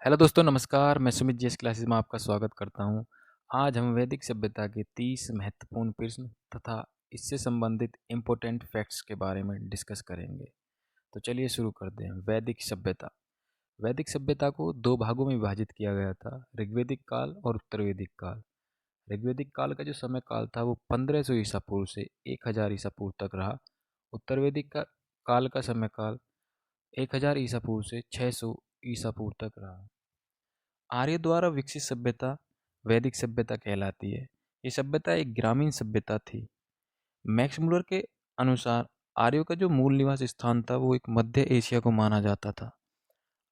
Hello दोस्तों, नमस्कार। मैं सुमित जीएस क्लासेस में आपका स्वागत करता हूं। आज हम वैदिक सभ्यता के 30 महत्वपूर्ण प्रश्न तथा इससे संबंधित इम्पोर्टेंट फैक्ट्स के बारे में डिस्कस करेंगे। तो चलिए शुरू करते हैं। वैदिक सभ्यता। वैदिक सभ्यता को दो भागों में विभाजित किया गया था, ऋग्वैदिक काल और उत्तर वैदिक काल। ऋग्वैदिक काल का जो समय काल था वो 1500 ईसा पूर्व से 1000 ईसा पूर्व तक रहा। उत्तर वैदिक का काल का समय काल 1000 ईसा पूर्व से 600 ईसा पूर्व तक रहा। आर्य द्वारा विकसित सभ्यता वैदिक सभ्यता कहलाती है। ये सभ्यता एक ग्रामीण सभ्यता थी। मैक्स मुलर के अनुसार आर्यों का जो मूल निवास स्थान था वो एक मध्य एशिया को माना जाता था।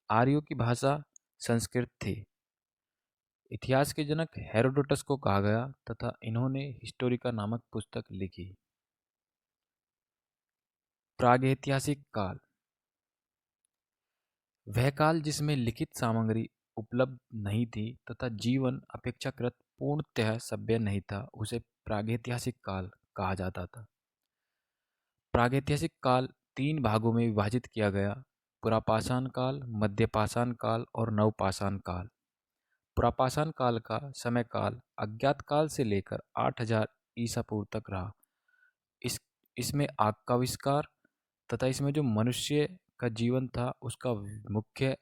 आर्यों की भाषा संस्कृत थी। इतिहास के जनक हेरोडोटस को कहा गया तथा इन्होंने हिस्टोरिका नामक पुस्तक लिखी। प्रागैतिहासिक काल। वह काल जिसमें लिखित सामग्री उपलब्ध नहीं थी तथा जीवन अपेक्षाकृत पूर्णतः सभ्य नहीं था, उसे प्रागैतिहासिक काल कहा जाता था। प्रागैतिहासिक काल तीन भागों में विभाजित किया गया: पुरापाषाण काल, मध्यपाषाण काल और नवपाषाण काल। पुरापाषाण काल का समय काल अज्ञात काल से लेकर 8000 ईसा पूर्व तक रहा। इस इसमें आग का आविष्कार तथा इसमें जो मनुष्य का जीवन था उसका मुख्य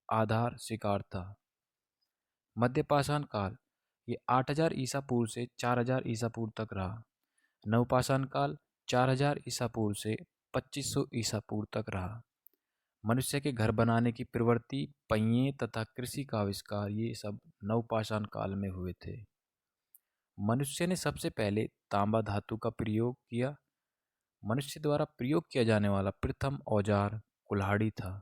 आधार शिकार था। मध्यपाषाण काल ये 8000 ईसा पूर्व से 4000 ईसा पूर्व तक रहा। नवपाषाण काल 4000 ईसा पूर्व से 2500 ईसा पूर्व तक रहा। मनुष्य के घर बनाने की प्रवृत्ति, पहिए तथा कृषि का आविष्कार ये सब नवपाषाण काल में हुए थे। मनुष्य ने सबसे पहले तांबा धातु का प्रयोग किया। मनुष्य द्वारा प्रयोग किया जाने वाला प्रथम औजार कुल्हाड़ी था।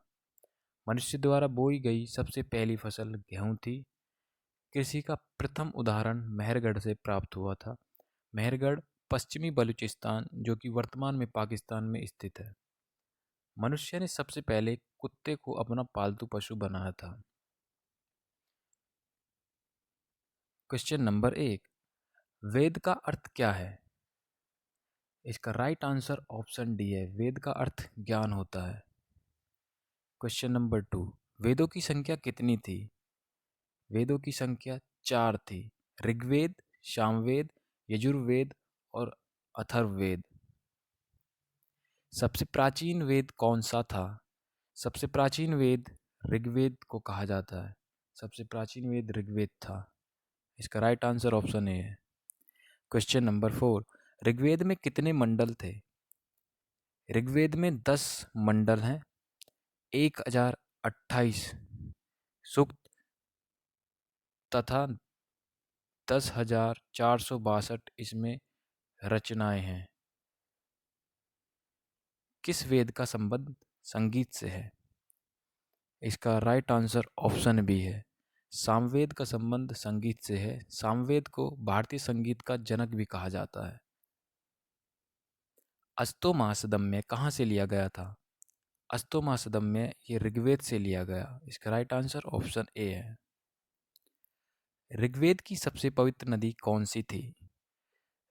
मनुष्य द्वारा बोई गई सबसे पहली फसल गेहूं थी। कृषि का प्रथम उदाहरण मेहरगढ़ से प्राप्त हुआ था। मेहरगढ़ पश्चिमी बलूचिस्तान, जो कि वर्तमान में पाकिस्तान में स्थित है। मनुष्य ने सबसे पहले कुत्ते को अपना पालतू पशु बनाया था। क्वेश्चन नंबर 1, वेद का अर्थ क्या है? इसका राइट आंसर ऑप्शन डी है, वेद का अर्थ ज्ञान होता है। क्वेश्चन नंबर 2, वेदों की संख्या कितनी थी? वेदों की संख्या 4 थी: ऋग्वेद, सामवेद, यजुर्वेद और अथर्ववेद। सबसे प्राचीन वेद कौन सा था? सबसे प्राचीन वेद ऋग्वेद को कहा जाता है। सबसे प्राचीन वेद ऋग्वेद था। इसका राइट आंसर ऑप्शन ए है। क्वेश्चन नंबर 4, ऋग्वेद में कितने मंडल थे? ऋग्वेद में 10 मंडल हैं। 1028 सूक्त तथा 10,462 इसमें रचनाएं हैं। किस वेद का संबंध संगीत से है? इसका राइट आंसर ऑप्शन बी है, सामवेद का संबंध संगीत से है। सामवेद को भारतीय संगीत का जनक भी कहा जाता है। अस्तोमासदम्य कहाँ से लिया गया था? अस्तोमासदम्य ये ऋग्वेद से लिया गया। इसका राइट आंसर ऑप्शन ए है। ऋग्वेद की सबसे पवित्र नदी कौन सी थी?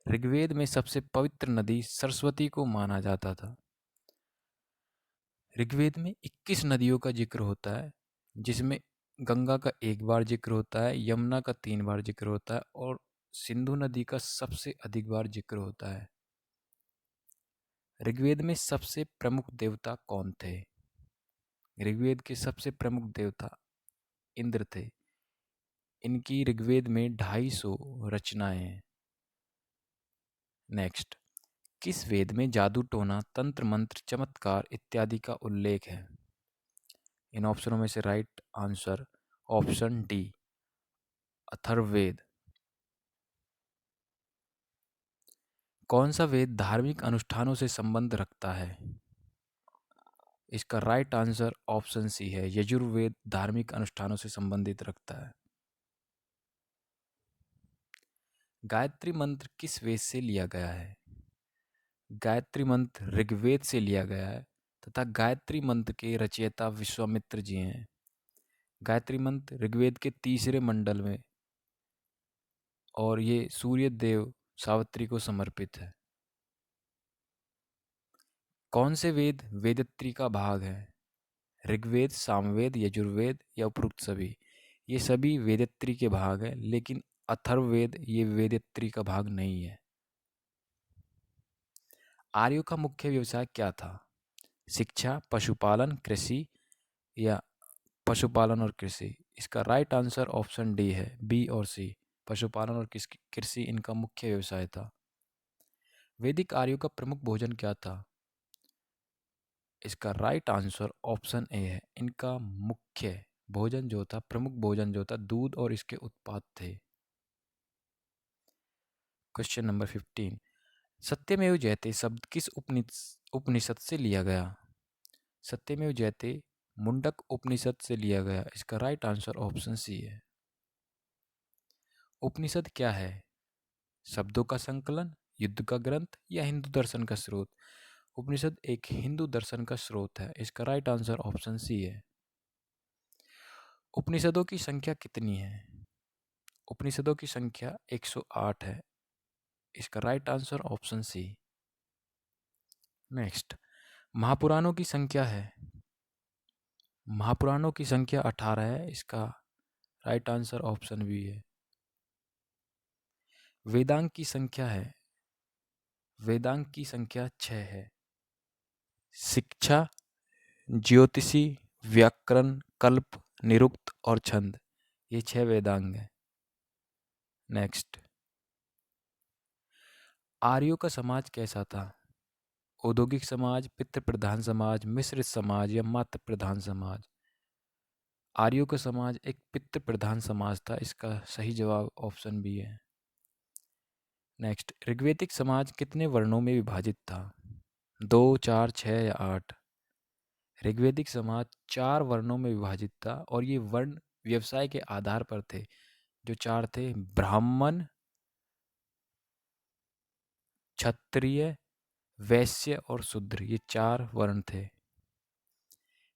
ऋग्वेद में सबसे पवित्र नदी सरस्वती को माना जाता था। ऋग्वेद में 21 नदियों का जिक्र होता है, जिसमें गंगा का एक बार जिक्र होता है, यमुना का 3 बार जिक्र होता है और सिंधु नदी का सबसे अधिक बार जिक्र होता है। ऋग्वेद में सबसे प्रमुख देवता कौन थे? ऋग्वेद के सबसे प्रमुख देवता इंद्र थे। इनकी ऋग्वेद में 250 रचनाएं हैं। नेक्स्ट, किस वेद में जादू टोना, तंत्र मंत्र, चमत्कार इत्यादि का उल्लेख है? इन ऑप्शनों में से right answer option D, Atharvaveda. कौन सा वेद धार्मिक अनुष्ठानों से संबंध रखता है? इसका राइट आंसर ऑप्शन सी है, यजुर्वेद धार्मिक अनुष्ठानों से संबंधित रखता है। गायत्री मंत्र किस वेद से लिया गया है? गायत्री मंत्र ऋग्वेद से लिया गया है तथा गायत्री मंत्र के रचयिता विश्वामित्र जी हैं। गायत्री मंत्र ऋग्वेद के 3रे मंडल में और ये सूर्य देव सावित्री को समर्पित है। कौन से वेद वेदत्री का भाग है? ऋग्वेद, सामवेद, यजुर्वेद या उपरोक्त सभी? ये सभी वेदत्री के भाग हैं, लेकिन अथर्ववेद ये वेदत्री का भाग नहीं है। आर्यों का मुख्य व्यवसाय क्या था? शिक्षा, पशुपालन, कृषि या पशुपालन और कृषि? इसका राइट आंसर ऑप्शन डी है, बी और सी। पशुपालन और कृषि इनका मुख्य व्यवसाय था। वैदिक आर्यों का प्रमुख भोजन क्या था? इसका राइट आंसर ऑप्शन ए है। इनका मुख्य भोजन जो था, प्रमुख भोजन जो था, दूध और इसके उत्पाद थे। क्वेश्चन नंबर 15, सत्यमेव जयते शब्द किस उपनिषद से लिया गया? सत्यमेव जयते मुंडक उपनिषद से लिया गया। इसका राइट आंसर ऑप्शन सी है। उपनिषद क्या है? शब्दों का संकलन, युद्ध का ग्रंथ या हिंदू दर्शन का स्रोत? उपनिषद एक हिंदू दर्शन का स्रोत है। इसका राइट आंसर ऑप्शन सी है। उपनिषदों की संख्या कितनी है? उपनिषदों की संख्या 108 है। इसका right answer option C. Next, महापुराणों की संख्या है? महापुराणों की संख्या 18 है। इसका राइट आंसर ऑप्शन बी है। वेदांग की संख्या है? वेदांग की संख्या 6 है। शिक्षा, ज्योतिषी, व्याकरण, कल्प, निरुक्त और छंद, ये 6 वेदांग हैं। नेक्स्ट, आर्यों का समाज कैसा था? औद्योगिक समाज, पितृ प्रधान समाज, मिश्रित समाज या मातृ प्रधान समाज? आर्यों का समाज एक पितृ प्रधान समाज था। इसका सही जवाब ऑप्शन बी है। नेक्स्ट, ऋग्वैदिक समाज कितने वर्णों में विभाजित था? 2, 4, 6 या 8? ऋग्वैदिक समाज 4 वर्णों में विभाजित था और ये वर्ण व्यवसाय के आधार पर थे। जो 4 थे, ब्राह्मण, क्षत्रिय, वैश्य और शूद्र, ये 4 वर्ण थे।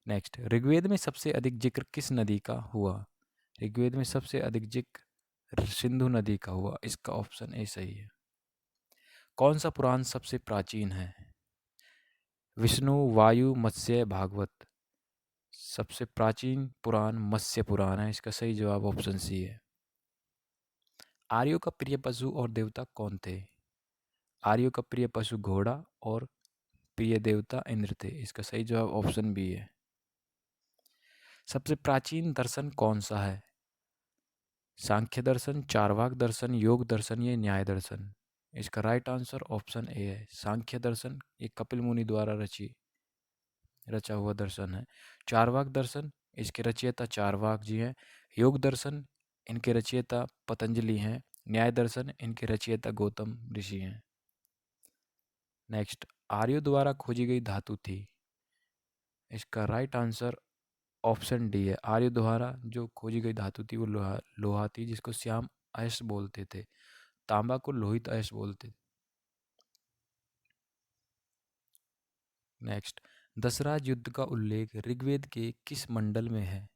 नेक्स्ट, ऋग्वेद में सबसे अधिक जिक्र किस नदी का हुआ? ऋग्वेद में सबसे अधिक जिक्र सिंधु नदी का हुआ। इसका ऑप्शन ए सही है। कौन सा पुराण सबसे प्राचीन है? विष्णु, वायु, मत्स्य, भागवत? सबसे प्राचीन पुराण मत्स्य पुराण है। इसका सही जवाब ऑप्शन सी है। आर्यों का प्रिय पशु और देवता कौन थे? आर्यों का प्रिय पशु घोड़ा और प्रिय देवता इंद्र थे। इसका सही जवाब ऑप्शन बी है। सबसे प्राचीन दर्शन कौन सा है? सांख्य दर्शन, चारवाक दर्शन, योग दर्शन या न्याय दर्शन? इसका राइट आंसर ऑप्शन ए है। सांख्य दर्शन ये कपिल मुनि द्वारा रचा हुआ दर्शन है। चारवाक दर्शन इसके रचयिता चारवाक जी हैं। योग दर्शन इनके रचयिता पतंजलि हैं। न्याय दर्शन इनके रचयिता गौतम ऋषि हैं। नेक्स्ट, आर्यों द्वारा खोजी गई धातु थी? इसका राइट आंसर ऑप्शन डी है। आर्यों द्वारा जो खोजी गई धातु थी वो लोहा थी, जिसको श्याम अयस्क बोलते थे। तांबा को लोहित अयस्क बोलते थे। नेक्स्ट, दशराज युद्ध का उल्लेख ऋग्वेद के किस मंडल में है?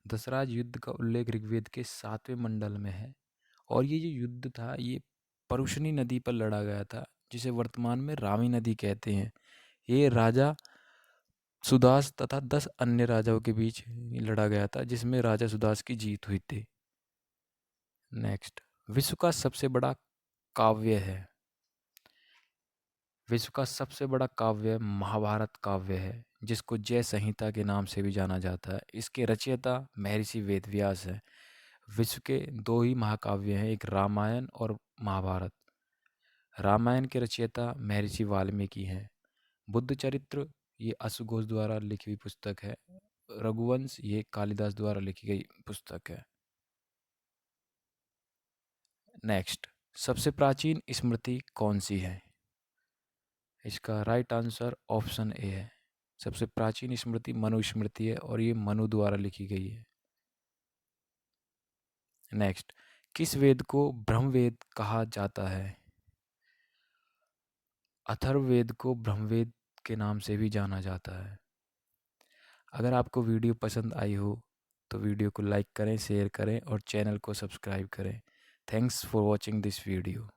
दशराज युद्ध का उल्लेख ऋग्वेद के 7वें मंडल में है और ये जो युद्ध था ये परुशनी नदी पर लड़ा गया था, जिसे वर्तमान में रावी नदी कहते हैं। ये राजा सुदास तथा 10 अन्य राजाओं के बीच लड़ा गया था, जिसमें राजा सुदास की जीत हुई थी। नेक्स्ट, विश्व का सबसे बड़ा काव्य है? विश्व का सबसे बड़ा काव्य महाभारत काव्य है, जिसको जय संहिता के नाम से भी जाना जाता है। इसके रचयिता महर्षि वेदव्यास है। विश्व के 2 ही महाकाव्य हैं, एक रामायण और महाभारत। रामायण के रचयिता महर्षि वाल्मीकि हैं। बुद्ध चरित्र ये अश्वघोष द्वारा लिखी हुई पुस्तक है। रघुवंश ये कालिदास द्वारा लिखी गई पुस्तक है। नेक्स्ट, सबसे प्राचीन स्मृति कौन सी है? इसका राइट आंसर ऑप्शन ए है। सबसे प्राचीन स्मृति मनुस्मृति है और ये मनु द्वारा लिखी गई है। नेक्स्ट, किस वेद को ब्रह्मवेद कहा जाता है? अथर्ववेद को ब्रह्मवेद के नाम से भी जाना जाता है। अगर आपको वीडियो पसंद आई हो तो वीडियो को लाइक करें, शेयर करें और चैनल को सब्सक्राइब करें। Thanks for watching this video.